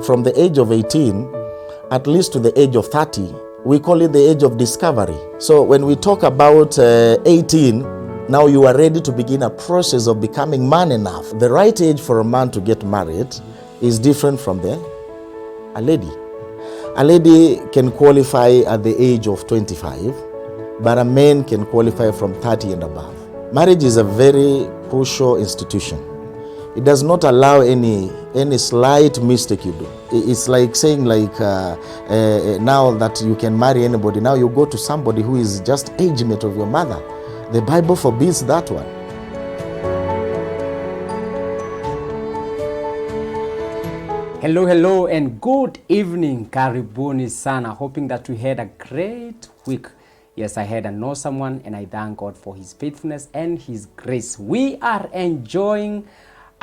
from the age of 18 at least to the age of 30, we call it the age of discovery. So when we talk about 18, now you are ready to begin a process of becoming man enough. The right age for a man to get married is different from a lady. A lady can qualify at the age of 25, but a man can qualify from 30 and above. Marriage is a very crucial institution. It does not allow any slight mistake you do. It's like saying now that you can marry anybody, now you go to somebody who is just age mate of your mother. The Bible forbids that one. Hello and good evening. Karibuni sana. Hoping that we had a great week. Yes, I had an awesome one and I thank God for his faithfulness and his grace. We are enjoying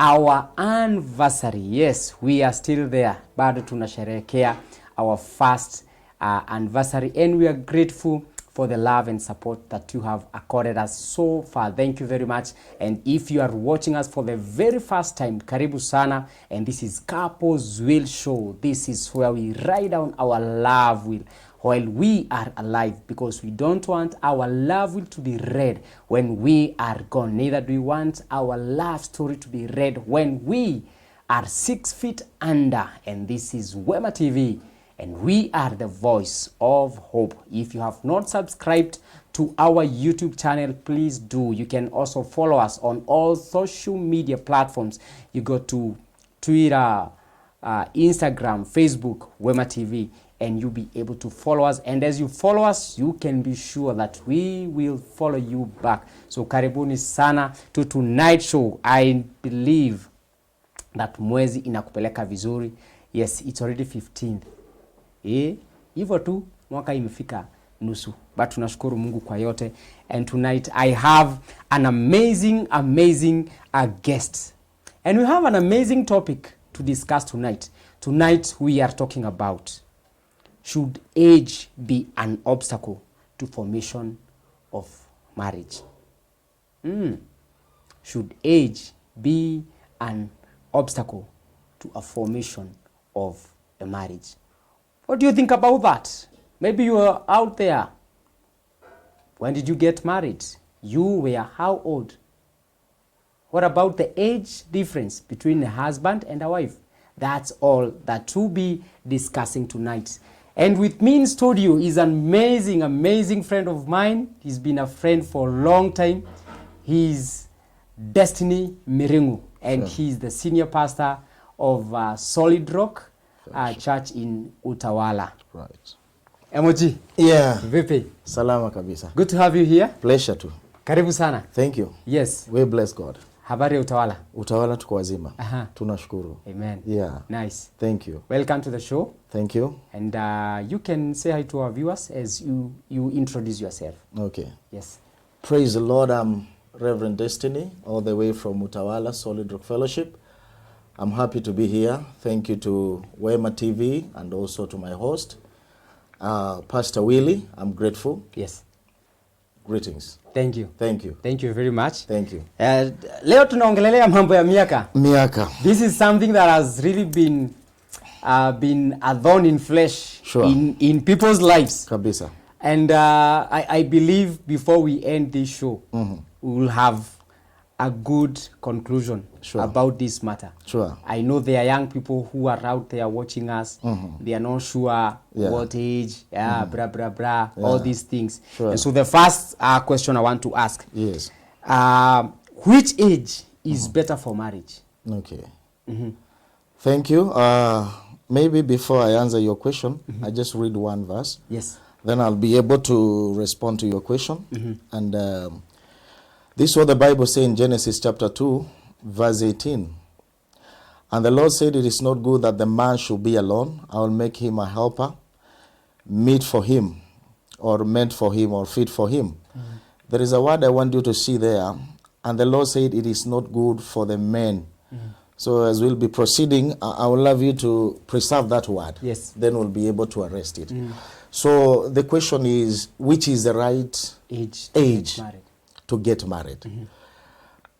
our anniversary. Yes, we are still there. Bado tunasherehekea our first anniversary, and we are grateful for the love and support that you have accorded us so far. Thank you very much. And if you are watching us for the very first time, karibu sana. And this is Couples Wheel Show. This is where we ride down our love wheel while we are alive, because we don't want our love will to be read when we are gone. Neither do we want our love story to be read when we are 6 feet under. And this is Wema TV, and we are the voice of hope. If you have not subscribed to our YouTube channel, please do. You can also follow us on all social media platforms. You go to Twitter, Instagram, Facebook, Wema TV, and you'll be able to follow us. And as you follow us, you can be sure that we will follow you back. So karibuni sana to tonight's show. I believe that mwezi inakupeleka vizuri. Yes, it's already 15th. Hivyo tu mwaka imefika nusu. But tunashukuru Mungu kwa yote. And tonight I have an amazing guest. And we have an amazing topic to discuss tonight. Tonight we are talking about, should age be an obstacle to formation of marriage? Should age be an obstacle to a formation of a marriage? What do you think about that? Maybe you are out there. When did you get married? You were how old? What about the age difference between a husband and a wife? That's all that we'll be discussing tonight. And with me in studio is an amazing friend of mine. He's been a friend for a long time. He's Destiny Miringu, and he's the senior pastor of Solid Rock Church in Utawala. Right. Emoji. Yeah. Vipi? Salama kabisa. Good to have you here. Pleasure too. Karibu sana. Thank you. Yes. We bless God. Habari ya Utawala? Utawala tuko wazima. Tunashukuru. Amen. Yeah. Nice. Thank you. Welcome to the show. Thank you. And you can say hi to our viewers as you introduce yourself. Okay. Yes. Praise the Lord. I'm Reverend Destiny, all the way from Utawala Solid Rock Fellowship. I'm happy to be here. Thank you to Wema TV and also to my host, Pastor Willie. I'm grateful. Yes. Greetings. Thank you. Thank you. Thank you very much. Thank you. Leo tunaongelelea mambo ya miaka. Miaka. This is something that has really been a thorn in flesh, sure, in people's lives. Kabisa. And I believe before we end this show, we will have a good conclusion, sure, about this matter. Sure. I know there are young people who are out there watching us. They are not sure what age, all these things. Sure. And so the first question I want to ask, yes, which age is better for marriage? Okay. Thank you. Maybe before I answer your question, I just read one verse. Yes. Then I'll be able to respond to your question. And this is what the Bible says in Genesis chapter 2, verse 18. And the Lord said, it is not good that the man should be alone. I will make him a helper, meet for him, or meant for him, or fit for him. There is a word I want you to see there. And the Lord said, it is not good for the man. So as we'll be proceeding, I would love you to preserve that word. Yes. Then we'll be able to arrest it. So the question is, which is the right age to get married?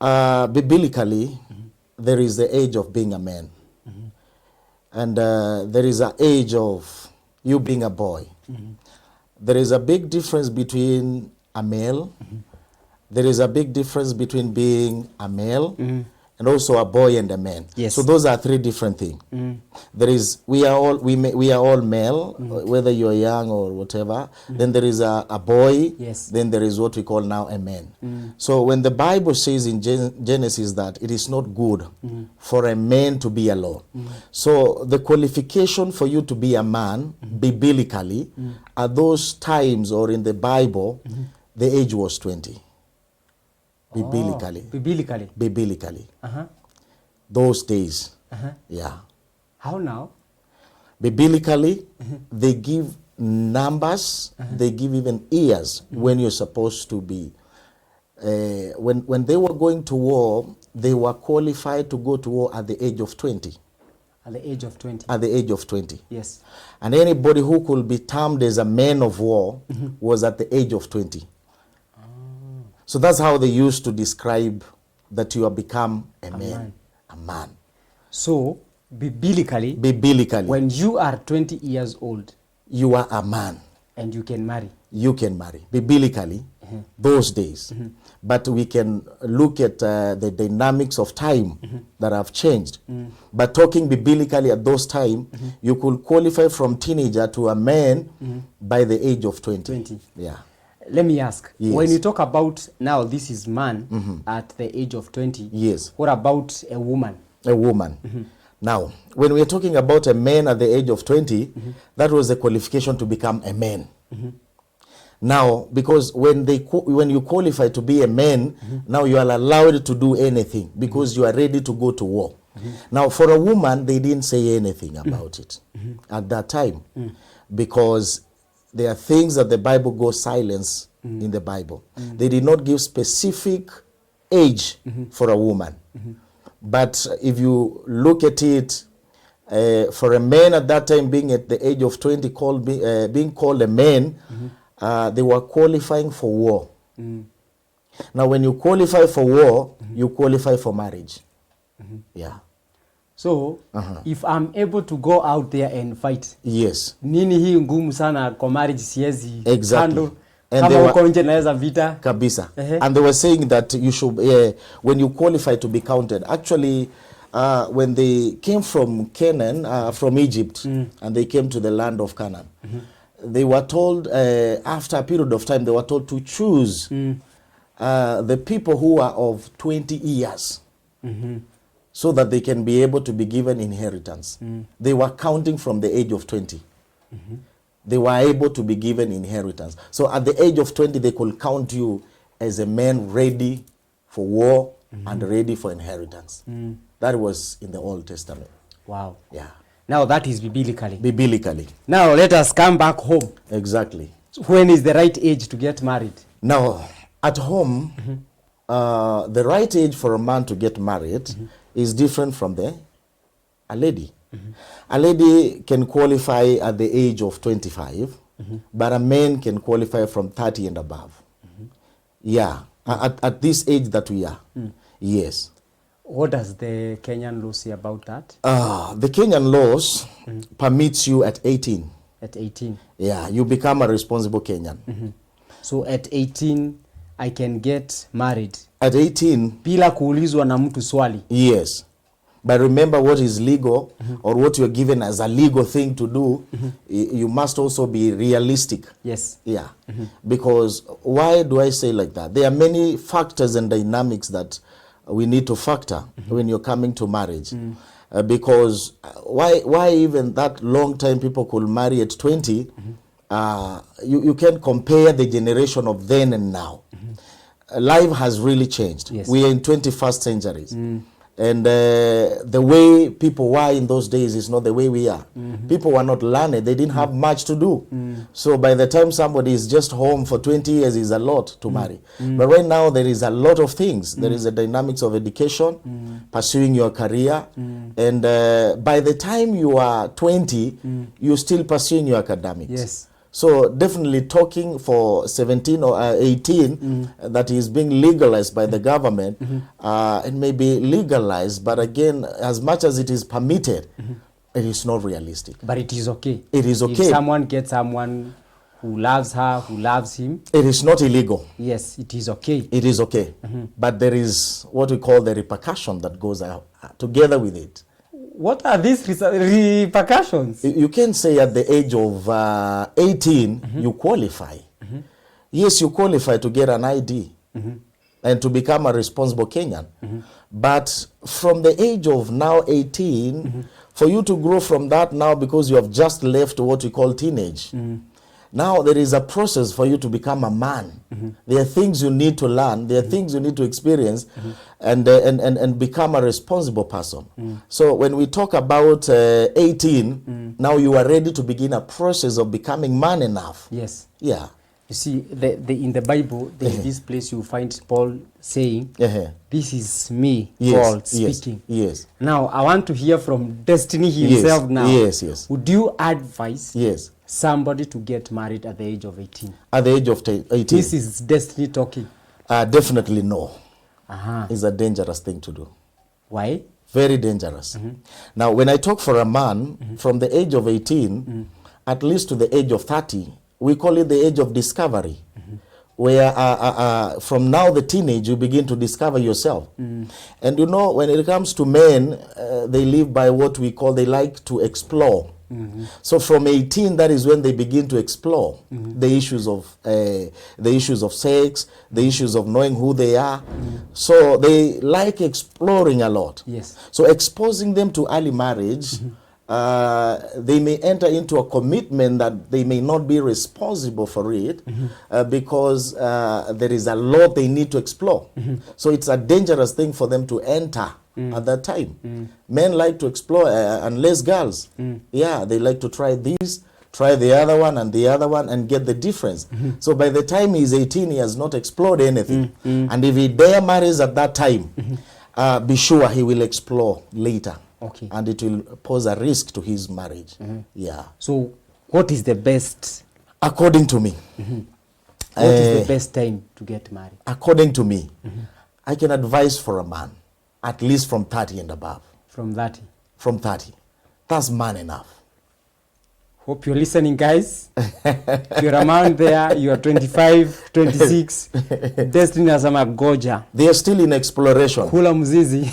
Biblically, there is the age of being a man. and there is an age of you being a boy. There is a big difference between a male. There is a big difference between being a male and also a boy and a man. Yes. So those are three different things. There is we are all male, whether you are young or whatever. Then there is a boy. Yes. Then there is what we call now a man. So when the Bible says in Genesis that it is not good for a man to be alone, so the qualification for you to be a man biblically at those times or in the Bible, the age was 20. Biblically. Biblically. Those days. Yeah. How now? Biblically, they give numbers, they give even years when you're supposed to be. When they were going to war, they were qualified to go to war at the age of 20. At the age of 20? At the age of 20. Yes. And anybody who could be termed as a man of war was at the age of 20. So that's how they used to describe that you have become a man. A man. So, biblically, when you are 20 years old, you are a man. And you can marry. You can marry. Biblically, those days. But we can look at the dynamics of time that have changed. But talking biblically at those times, you could qualify from teenager to a man by the age of 20. Yeah. Let me ask, yes. When you talk about now this is man at the age of 20, yes. What about a woman? A woman. Now, when we're talking about a man at the age of 20, that was the qualification to become a man. Now, because when you qualify to be a man, now you are allowed to do anything because you are ready to go to war. Now, for a woman, they didn't say anything about it at that time because there are things that the Bible goes silence in the Bible. They did not give specific age for a woman. But if you look at it, for a man at that time being at the age of 20, being called a man, they were qualifying for war. Now, when you qualify for war, you qualify for marriage. Yeah. So, if I'm able to go out there and fight, yes. Nini hii ngumu sana kwa marriage siezi. Exactly. And kama uko nje naweza vita. Kabisa. And they were saying that you should, when you qualify to be counted. Actually, when they came from Canaan, from Egypt, and they came to the land of Canaan, they were told, after a period of time, they were told to choose the people who are of 20 years. So that they can be able to be given inheritance. They were counting from the age of 20. They were able to be given inheritance. So at the age of 20, they could count you as a man ready for war and ready for inheritance. That was in the Old Testament. Wow. Yeah. Now that is biblically. Biblically. Now let us come back home. Exactly. When is the right age to get married? Now, at home, the right age for a man to get married is different from a lady. A lady can qualify at the age of 25, but a man can qualify from 30 and above. Yeah, at this age that we are. Yes. What does the Kenyan law say about that? The Kenyan laws permits you at 18. At 18? Yeah, you become a responsible Kenyan. So at 18, I can get married. At 18, bila kuulizwa na mtu swali. Yes. But remember what is legal or what you're given as a legal thing to do, you must also be realistic. Yes. Yeah. Because why do I say like that? There are many factors and dynamics that we need to factor when you're coming to marriage. Because why even that long time people could marry at 20, you can compare the generation of then and now. Life has really changed. Yes. We are in 21st centuries. And the way people were in those days is not the way we are. People were not learned. They didn't have much to do. So by the time somebody is just home for 20 years is a lot to marry. But right now there is a lot of things. There is a dynamics of education, pursuing your career. And by the time you are 20, you're still pursuing your academics. Yes. So definitely talking for 17 or 18 that is being legalized by the government, it may be legalized, but again, as much as it is permitted, It is not realistic. But it is okay. It is okay. If someone gets someone who loves her, who loves him. It is not illegal. Yes, it is okay. It is okay. But there is what we call the repercussion that goes together with it. What are these repercussions? You can say at the age of 18, you qualify. Yes, you qualify to get an ID and to become a responsible Kenyan. But from the age of now 18, for you to grow from that now, because you have just left what we call teenage, now there is a process for you to become a man. There are things you need to learn. There are things you need to experience and become a responsible person. So when we talk about 18, now you are ready to begin a process of becoming man enough. Yes. Yeah. You see, in the Bible, there is this place you find Paul saying, this is me, Paul, speaking. Yes. Now, I want to hear from Destiny himself now. Yes. Would you advise somebody to get married at the age of 18? At the age of 18? This is Destiny talking. Definitely no. It's a dangerous thing to do. Why? Very dangerous. Now, when I talk for a man, from the age of 18, at least to the age of 30, we call it the age of discovery, where from now the teenage, you begin to discover yourself. And you know, when it comes to men, they live by what we call, they like to explore. So from 18, that is when they begin to explore the issues of sex, the issues of knowing who they are. So they like exploring a lot. Yes. So exposing them to early marriage, they may enter into a commitment that they may not be responsible for it because there is a lot they need to explore. So it's a dangerous thing for them to enter at that time. Men like to explore, unless girls, they like to try this, try the other one and the other one and get the difference. So by the time he's 18, he has not explored anything. And if he dare marries at that time, be sure he will explore later. Okay. And it will pose a risk to his marriage. Yeah. So what is the best? According to me. What is the best time to get married? According to me, I can advise for a man, at least from 30 and above. From 30? From 30. That's man enough. Hope you're listening, guys. If you're a man there, you are 25, 26. Destiny as a magoja. They are still in exploration. Kula mzizi.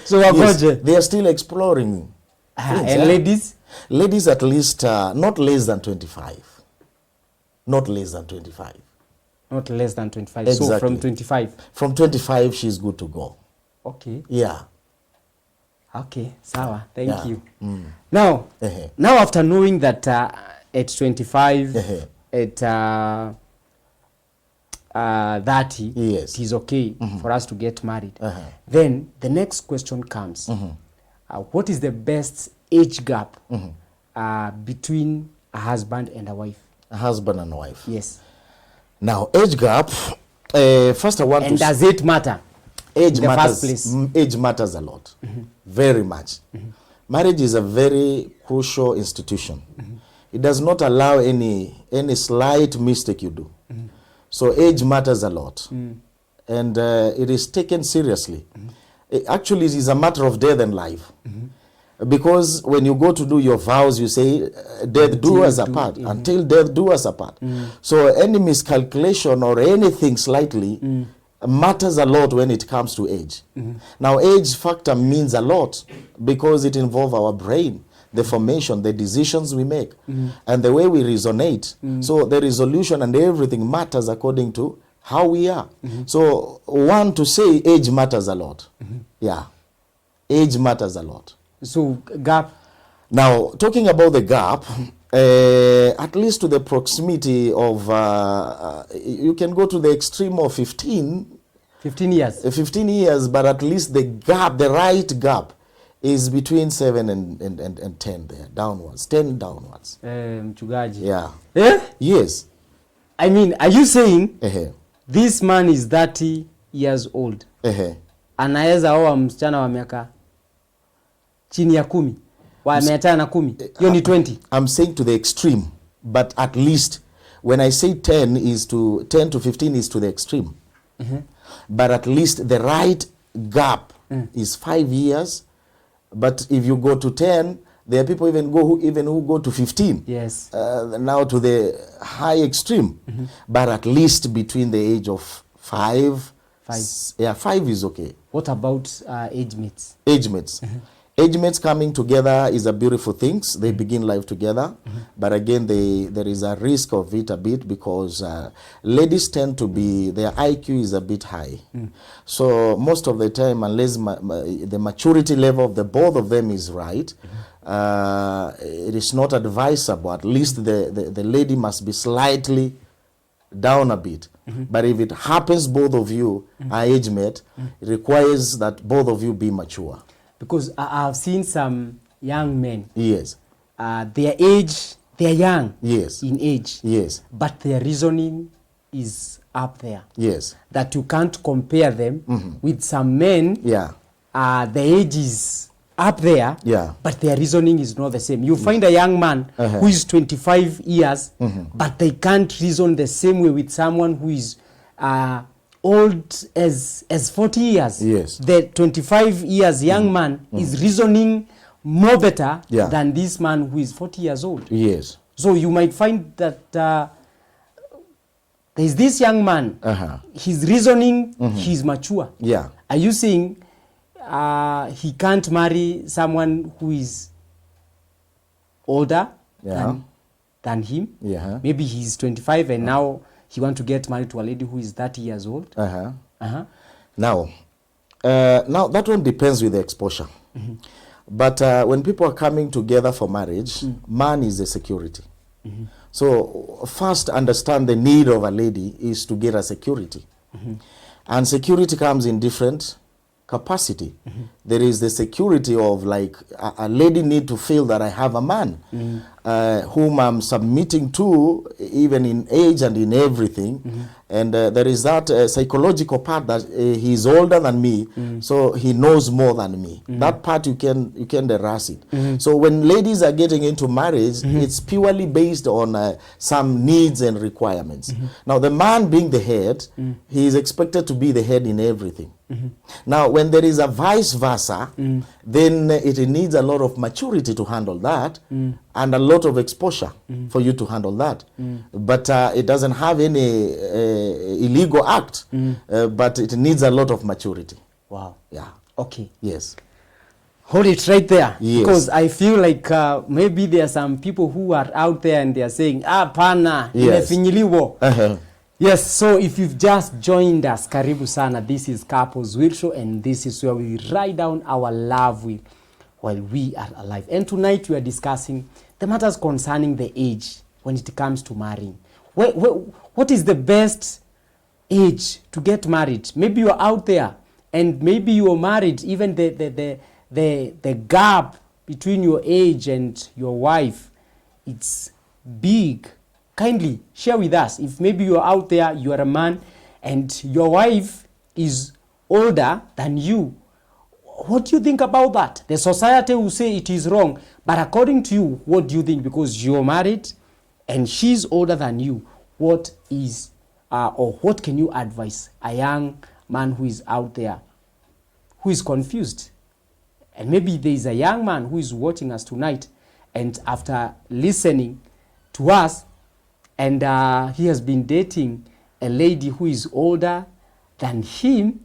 So wagoje. Yes, they are still exploring. And ladies? Ladies at least not less than 25. Not less than 25. Not less than 25. Exactly. So from 25? From 25, she's good to go. Okay. Yeah. Okay, sawa. Thank you. Now, now after knowing that at 25, at 30, it is okay for us to get married. Then the next question comes. What is the best age gap between a husband and a wife? A husband and a wife. Yes. Now, age gap, first I want to... And does it matter? Age matters. Age matters a lot, very much. Marriage is a very crucial institution. It does not allow any slight mistake you do. So age matters a lot, and it is taken seriously. Actually, it is a matter of death and life, because when you go to do your vows, you say, "Death do us apart." Until death do us apart. So any miscalculation or anything slightly matters a lot when it comes to age. Now, age factor means a lot because it involves our brain, the formation, the decisions we make, and the way we resonate. So the resolution and everything matters according to how we are. So one to say age matters a lot. Yeah, age matters a lot. So gap. Now, talking about the gap, at least to the proximity of, you can go to the extreme of 15 years. 15 years, but at least the gap, the right gap, is between 7 and 10 there, downwards, 10 downwards. Mchungaji. Yeah. Yes. I mean, are you saying this man is 30 years old? Anaweza oa msichana wa miaka chini ya 10? Wameachana na 10. Hiyo ni 20. I'm saying to the extreme, but at least when I say 10 to 15 is to the extreme. But at least the right gap is 5 years But if you go to 10, there are people who go to 15. Yes. Now to the high extreme. But at least between the age of 5. 5 is okay. What about age mates? Age mates. Age mates coming together is a beautiful thing. They begin life together. But again, there is a risk of it a bit because ladies tend to be, their IQ is a bit high. So most of the time, unless the maturity level of the both of them is right, it is not advisable. At least the lady must be slightly down a bit. But if it happens both of you are age mate, it requires that both of you be mature. Because I've seen some young men. Yes. Their age, they're young. Yes. In age. Yes. But their reasoning is up there. Yes. That you can't compare them with some men. Yeah. The age is up there. Yeah. But their reasoning is not the same. You find a young man who is 25 years, but they can't reason the same way with someone who is old as 40 years. Yes. The 25 years young man is reasoning more better than this man who is 40 years old. Yes. So you might find that there's this young man, his reasoning, he's mature. Yeah. Are you saying he can't marry someone who is older than him? Yeah. Maybe he's 25 and now he wants to get married to a lady who is 30 years old. Now that one depends with the exposure. But when people are coming together for marriage, man is a security. So first understand the need of a lady is to get a security. And security comes in different capacity. There is the security of like a lady need to feel that I have a man whom I'm submitting to, even in age and in everything. And there is that psychological part that he's older than me, so he knows more than me. That part you can harass it. So when ladies are getting into marriage, it's purely based on some needs and requirements. Now the man being the head, he is expected to be the head in everything. Now when there is a vice versa, then it needs a lot of maturity to handle that, and a lot of exposure for you to handle that. But it doesn't have any illegal act, but it needs a lot of maturity. Wow. Yeah. Okay. Yes. Hold it right there. Yes. Because I feel like maybe there are some people who are out there and they are saying, pana, Yes. Yes, so if you've just joined us, karibu sana. This is Couples Wheel Show, and this is where we write down our love wheel while we are alive. And tonight we are discussing the matters concerning the age when it comes to marrying. What is the best age to get married? Maybe you're out there and maybe you're married, even the gap between your age and your wife, it's big. Kindly share with us. If maybe you're out there, you are a man and your wife is older than you, what do you think about that? The society will say it is wrong, but according to you, what do you think? Because you're married and she's older than you, what is or what can you advise a young man who is out there, who is confused? And maybe there is a young man who is watching us tonight, and after listening to us, and he has been dating a lady who is older than him,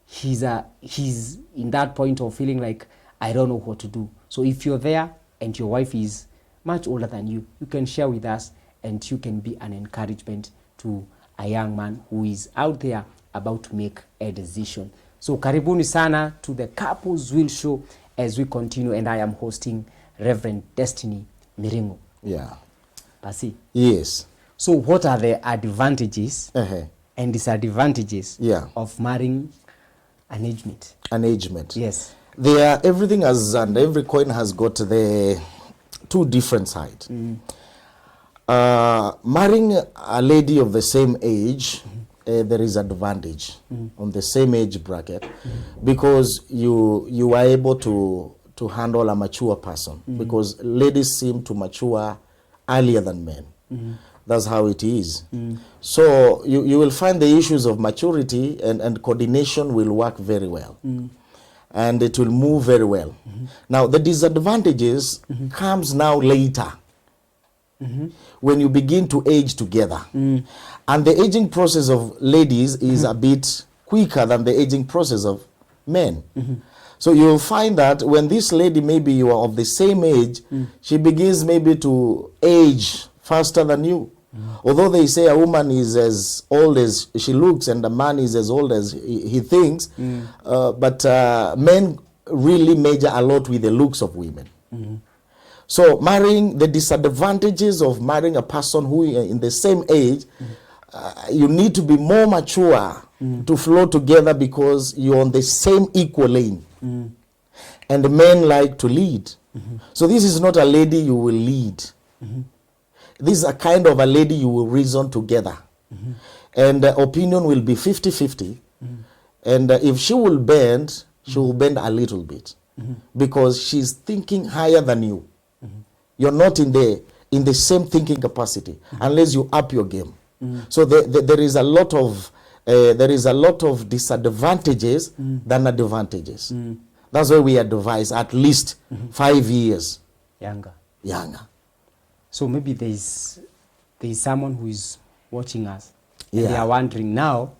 he's in that point of feeling like, I don't know what to do. So if you're there and your wife is much older than you, you can share with us and you can be an encouragement to a young man who is out there about to make a decision. So karibuni sana to the Couples Wheel Show as we continue, and I am hosting Reverend Destiny Miringo. Yeah. Pasi. Yes. So what are the advantages and disadvantages of marrying an age mate? An age mate. Yes. Everything has, and every coin has got the two different sides. Marrying a lady of the same age, there is advantage on the same age bracket, because you are able to handle a mature person, because ladies seem to mature earlier than men. That's how it is. So you will find the issues of maturity and coordination will work very well. And it will move very well. Now, the disadvantages comes now later. When you begin to age together. And the aging process of ladies is a bit quicker than the aging process of men. So you'll find that when this lady, maybe you are of the same age, she begins maybe to age faster than you. Although they say a woman is as old as she looks and a man is as old as he thinks, but men really measure a lot with the looks of women. So marrying, the disadvantages of marrying a person who in the same age, you need to be more mature to flow together because you're on the same equal lane. And men like to lead. So this is not a lady you will lead. This is a kind of a lady you will reason together. And opinion will be 50-50. And if she will bend, she will bend a little bit. Because she's thinking higher than you. You're not in the same thinking capacity unless you up your game. So there is a lot of disadvantages than advantages. That's why we advise at least 5 years Younger. So maybe there is someone who is watching us. Yeah. And they are wondering now,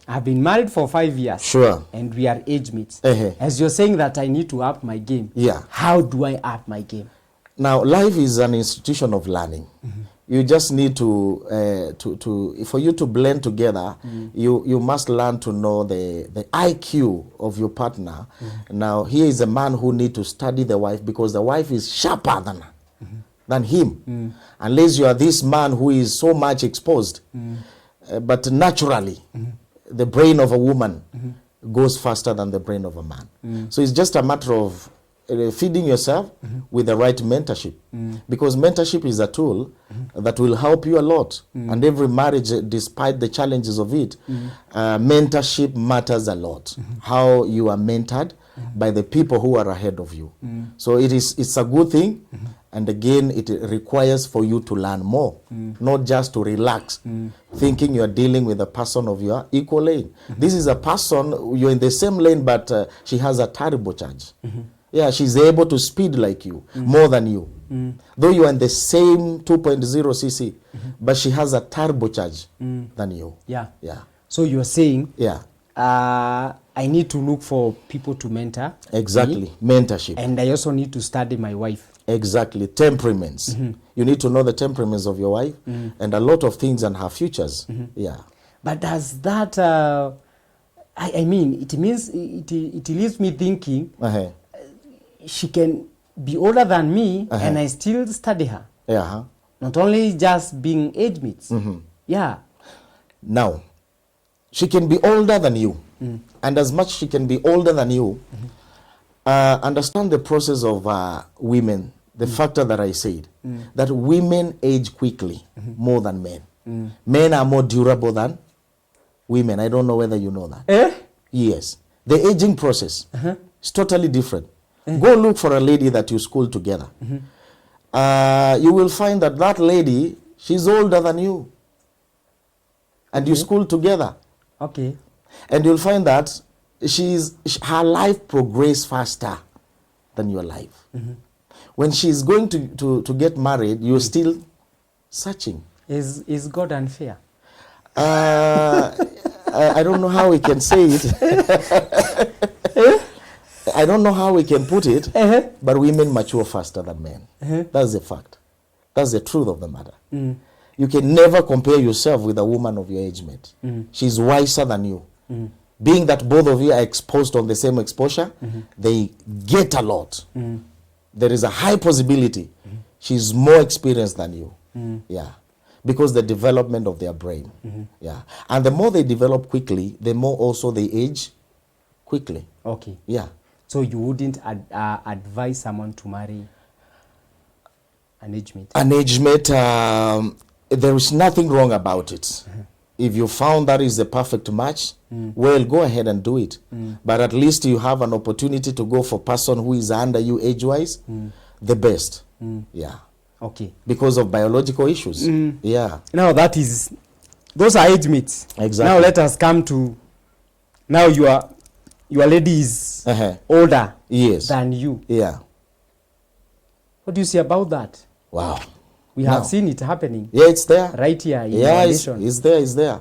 I've been married for 5 years. Sure. And we are age mates. As you're saying that I need to up my game. Yeah. How do I up my game? Now, life is an institution of learning. You just need to for you to blend together, you must learn to know the IQ of your partner. Now, here is a man who need to study the wife because the wife is sharper than him. Unless you are this man who is so much exposed. But naturally, the brain of a woman goes faster than the brain of a man. So it's just a matter of feeding yourself with the right mentorship, because mentorship is a tool that will help you a lot. And every marriage, despite the challenges of it, mentorship matters a lot. How you are mentored by the people who are ahead of you. So it's a good thing. And again, it requires for you to learn more, not just to relax, thinking you are dealing with a person of your equal lane. This is a person, you're in the same lane, but she has a turbocharge. Yeah, she's able to speed like you, more than you. Though you are in the same 2.0 cc, but she has a turbocharge than you. Yeah. Yeah. So you're saying, yeah, I need to look for people to mentor. Exactly, mentorship. And I also need to study my wife. Exactly, temperaments. You need to know the temperaments of your wife and a lot of things and her futures. Yeah. But does that, I mean, it means, it leaves me thinking, she can be older than me and I still study her. Yeah. Not only just being age mates. Yeah. Now, she can be older than you. And as much she can be older than you, understand the process of women, the factor that I said, that women age quickly more than men. Men are more durable than women. I don't know whether you know that. Yes. The aging process is totally different. Go look for a lady that you school together. You will find that that lady, she's older than you. And you school together. Okay. And you'll find that her life progresses faster than your life. When she's going to get married, you're still searching. Is God unfair? I don't know how we can say it. I don't know how we can put it, but women mature faster than men. That's the fact. That's the truth of the matter. You can never compare yourself with a woman of your age mate. She's wiser than you. Being that both of you are exposed on the same exposure, they get a lot. There is a high possibility she's more experienced than you. Yeah. Because the development of their brain. Yeah. And the more they develop quickly, the more also they age quickly. Okay. Yeah. So you wouldn't advise someone to marry an age mate? An age mate, there is nothing wrong about it. If you found that is the perfect match, well, go ahead and do it. But at least you have an opportunity to go for a person who is under you age-wise, the best. Yeah. Okay. Because of biological issues. Yeah. Now those are age mates. Exactly. Now let us come to, now you are your lady is older Yes. than you. Yeah. What do you say about that? Wow. We have seen it happening. Yeah, it's there. Right here in yeah, our it's, nation. it's there. It's there.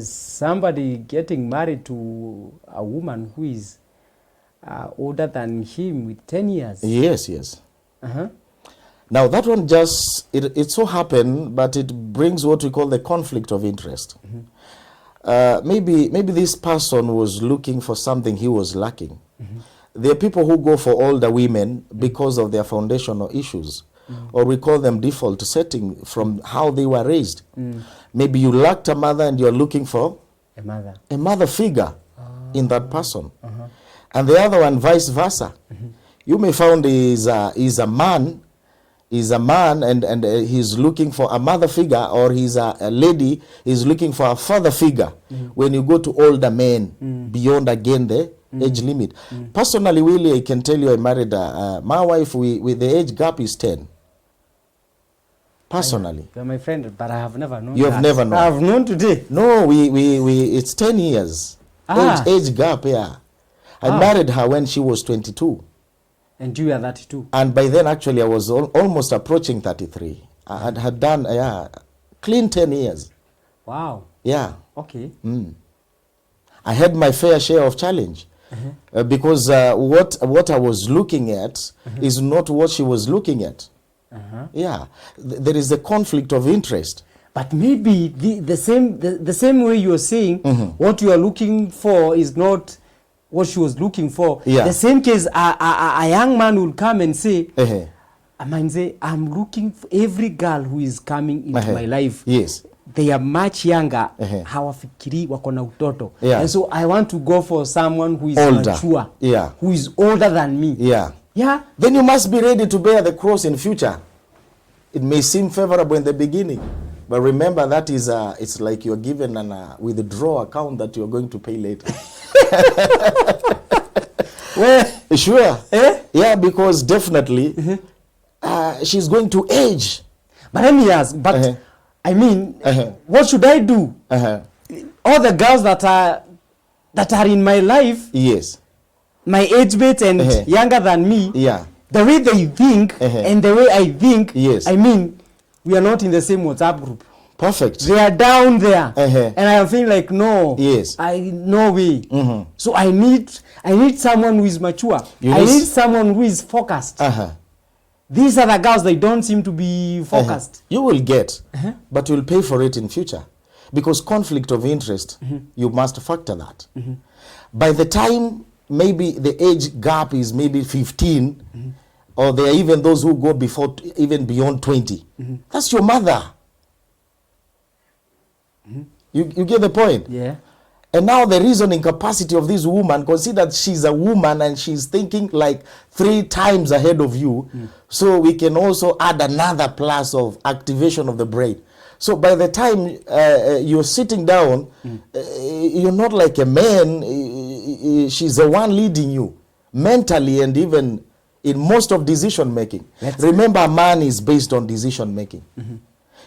Somebody getting married to a woman who is older than him with 10 years. Yes, yes. Now that one just, it so happened, but it brings what we call the conflict of interest. Maybe this person was looking for something he was lacking. There are people who go for older women because of their foundational issues, or we call them default setting from how they were raised. Maybe you lacked a mother and you're looking for a mother figure in that person. And the other one, vice versa. You may find is a man and he's looking for a mother figure, or he's a lady is looking for a father figure. When you go to older men, beyond again the age limit. Personally, Willie, I can tell you I married my wife, with the age gap is 10. Personally. You're my friend, but I have never known. You have never known. I have known today. No, we it's 10 years. Age gap, yeah. I married her when she was 22. And you are 32. And by then, actually, I was almost approaching 33. I had done, clean 10 years. Wow. Yeah. Okay. I had my fair share of challenge. Because what I was looking at is not what she was looking at. Yeah. There is a conflict of interest. But maybe the same way you are saying, what you are looking for is not what she was looking for. The same case, a young man will come and say, I'm looking for every girl who is coming into my life. Yes. They are much younger. Hawafikiri wako na utoto. And so I want to go for someone who is older, mature, who is older than me. Yeah. Then you must be ready to bear the cross in future. It may seem favorable in the beginning, but remember that is it's like you're given an withdraw account that you're going to pay later. Well, sure. Yeah, because definitely she's going to age. But let me ask, I mean, what should I do? All the girls that are in my life, yes, my age mate and younger than me, the way they think and the way I think, I mean, we are not in the same WhatsApp group. Perfect. They are down there, and I am feeling like no way. So I need someone who is mature. I need someone who is focused. These are the girls, they don't seem to be focused. You will get, but you'll pay for it in future. Because conflict of interest, you must factor that. By the time maybe the age gap is maybe 15, or there are even those who go before, even beyond 20. That's your mother. You get the point? Yeah. And now the reasoning capacity of this woman, consider she's a woman and she's thinking like 3 times ahead of you. So we can also add another plus of activation of the brain. So by the time you're sitting down, you're not like a man. She's the one leading you mentally and even in most of decision making. Remember, a man is based on decision making.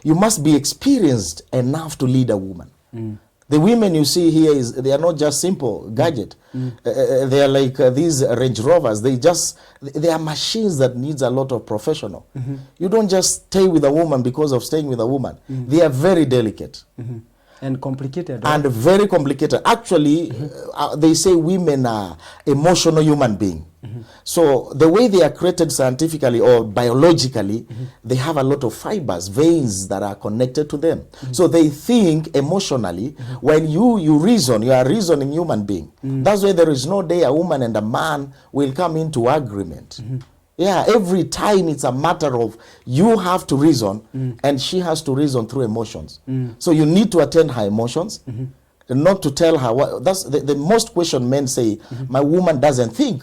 You must be experienced enough to lead a woman. The women you see here, they are not just simple gadget. They are like these Range Rovers. They are machines that needs a lot of professional. You don't just stay with a woman because of staying with a woman. They are very delicate. And complicated. And very complicated. Actually, they say women are emotional human beings. So the way they are created scientifically or biologically, they have a lot of fibers, veins that are connected to them. So they think emotionally. While you reason, you are a reasoning human being. That's why there is no day a woman and a man will come into agreement. Yeah, every time it's a matter of you have to reason and she has to reason through emotions. So you need to attend her emotions, and not to tell her what. That's the most question men say, my woman doesn't think.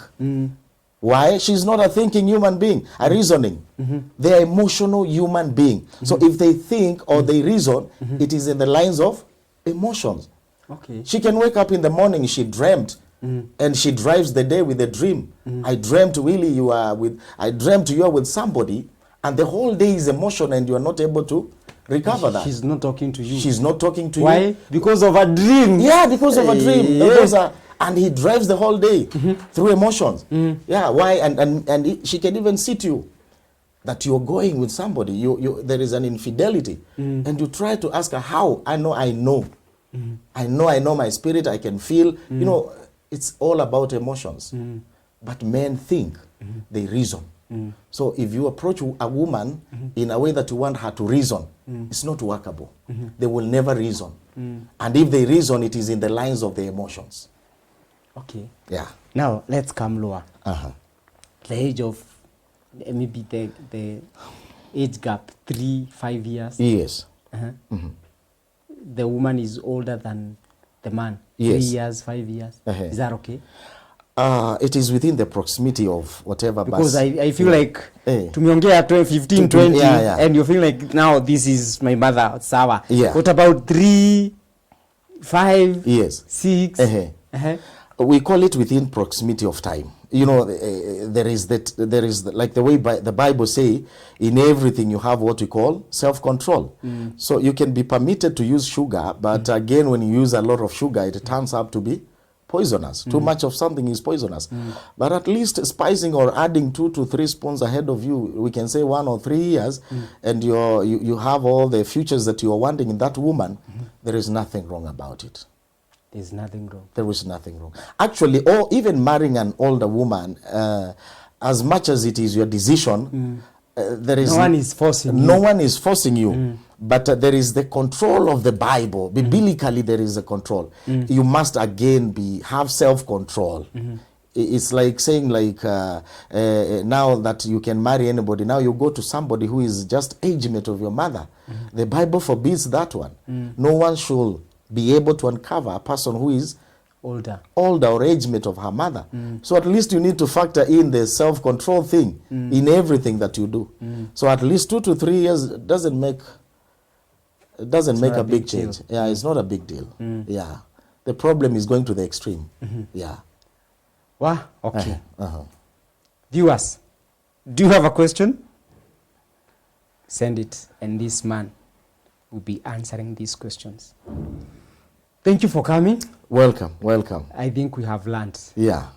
Why? She's not a thinking human being, a reasoning. They're emotional human being. So if they think or they reason, it is in the lines of emotions. Okay. She can wake up in the morning, she dreamt, and she drives the day with a dream. I dreamt, Willie, you are with somebody, and the whole day is emotion and you are not able to recover that. She's not talking to you. She's not talking to you. Why? Because of a dream. Yeah, because of a dream. Those are And he drives the whole day through emotions. Yeah, why? And she can even see to you that you're going with somebody. There is an infidelity. And you try to ask her, how? I know. I know my spirit. I can feel. You know, it's all about emotions. But men think, they reason. So if you approach a woman in a way that you want her to reason, it's not workable. They will never reason. And if they reason, it is in the lines of the emotions. Okay. Yeah. Now, let's come lower. Uh-huh. The age of, maybe the age gap, 3-5 years. Yes. The woman is older than the man. Yes. 3 years, 5 years. Is that okay? It is within the proximity of whatever. Because I feel like tumeongea 15, 20, and you feel like now this is my mother, sawa. Yeah. What about 3, 5, yes. 6? We call it within proximity of time. You know, there is like the way the Bible say, in everything you have what we call self-control. So you can be permitted to use sugar, but again, when you use a lot of sugar, it turns up to be poisonous. Too much of something is poisonous. But at least spicing or adding 2 to 3 spoons ahead of you, we can say 1 or 3 years, and you have all the futures that you are wanting in that woman, there is nothing wrong about it. There's nothing wrong. There is nothing wrong. Actually, or even marrying an older woman, as much as it is your decision, there is no one is forcing you. No one is forcing you. But there is the control of the Bible. Biblically, there is a control. You must again have self-control. It's like saying, like, now that you can marry anybody, now you go to somebody who is just age mate of your mother. The Bible forbids that one. No one should be able to uncover a person who is older or age mate of her mother. So at least you need to factor in the self-control thing in everything that you do. So at least 2 to 3 years doesn't make a big change. Yeah, it's not a big deal. Yeah, the problem is going to the extreme. Yeah. Wow. Okay. Viewers, do you have a question? Send it, and this man will be answering these questions. Thank you for coming. Welcome, welcome. I think we have learned. Yeah.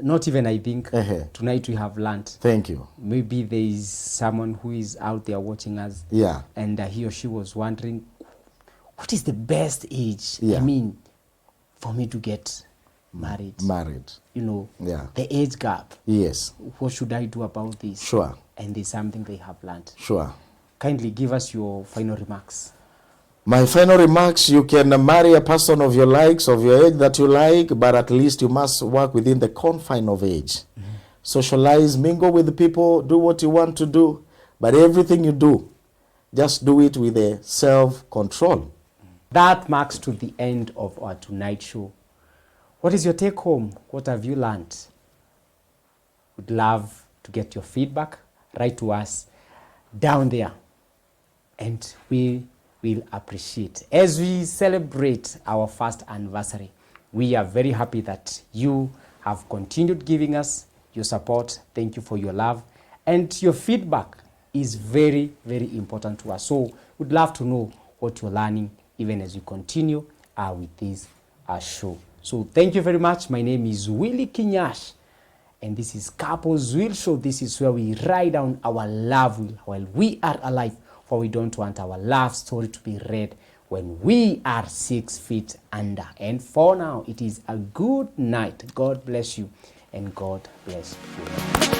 Not even I think. Tonight we have learned. Thank you. Maybe there is someone who is out there watching us. Yeah. And he or she was wondering, what is the best age? Yeah. I mean, for me to get married. You know, the age gap. Yes. What should I do about this? Sure. And there's something they have learned. Sure. Kindly give us your final remarks. My final remarks, you can marry a person of your likes, of your age that you like, but at least you must work within the confine of age. Socialize, mingle with the people, do what you want to do, but everything you do, just do it with a self-control. That marks to the end of our tonight show. What is your take home? What have you learned? Would love to get your feedback. Write to us down there, and we will appreciate. As we celebrate our first anniversary, we are very happy that you have continued giving us your support. Thank you for your love, and your feedback is very, very important to us. So we'd love to know what you're learning even as we continue with this show. So thank you very much. My name is Willie Kinyash, and this is Couples Wheel Show. This is where we ride down our love wheel while we are alive, for we don't want our love story to be read when we are 6 feet under. And for now, it is a good night. God bless you, and God bless you.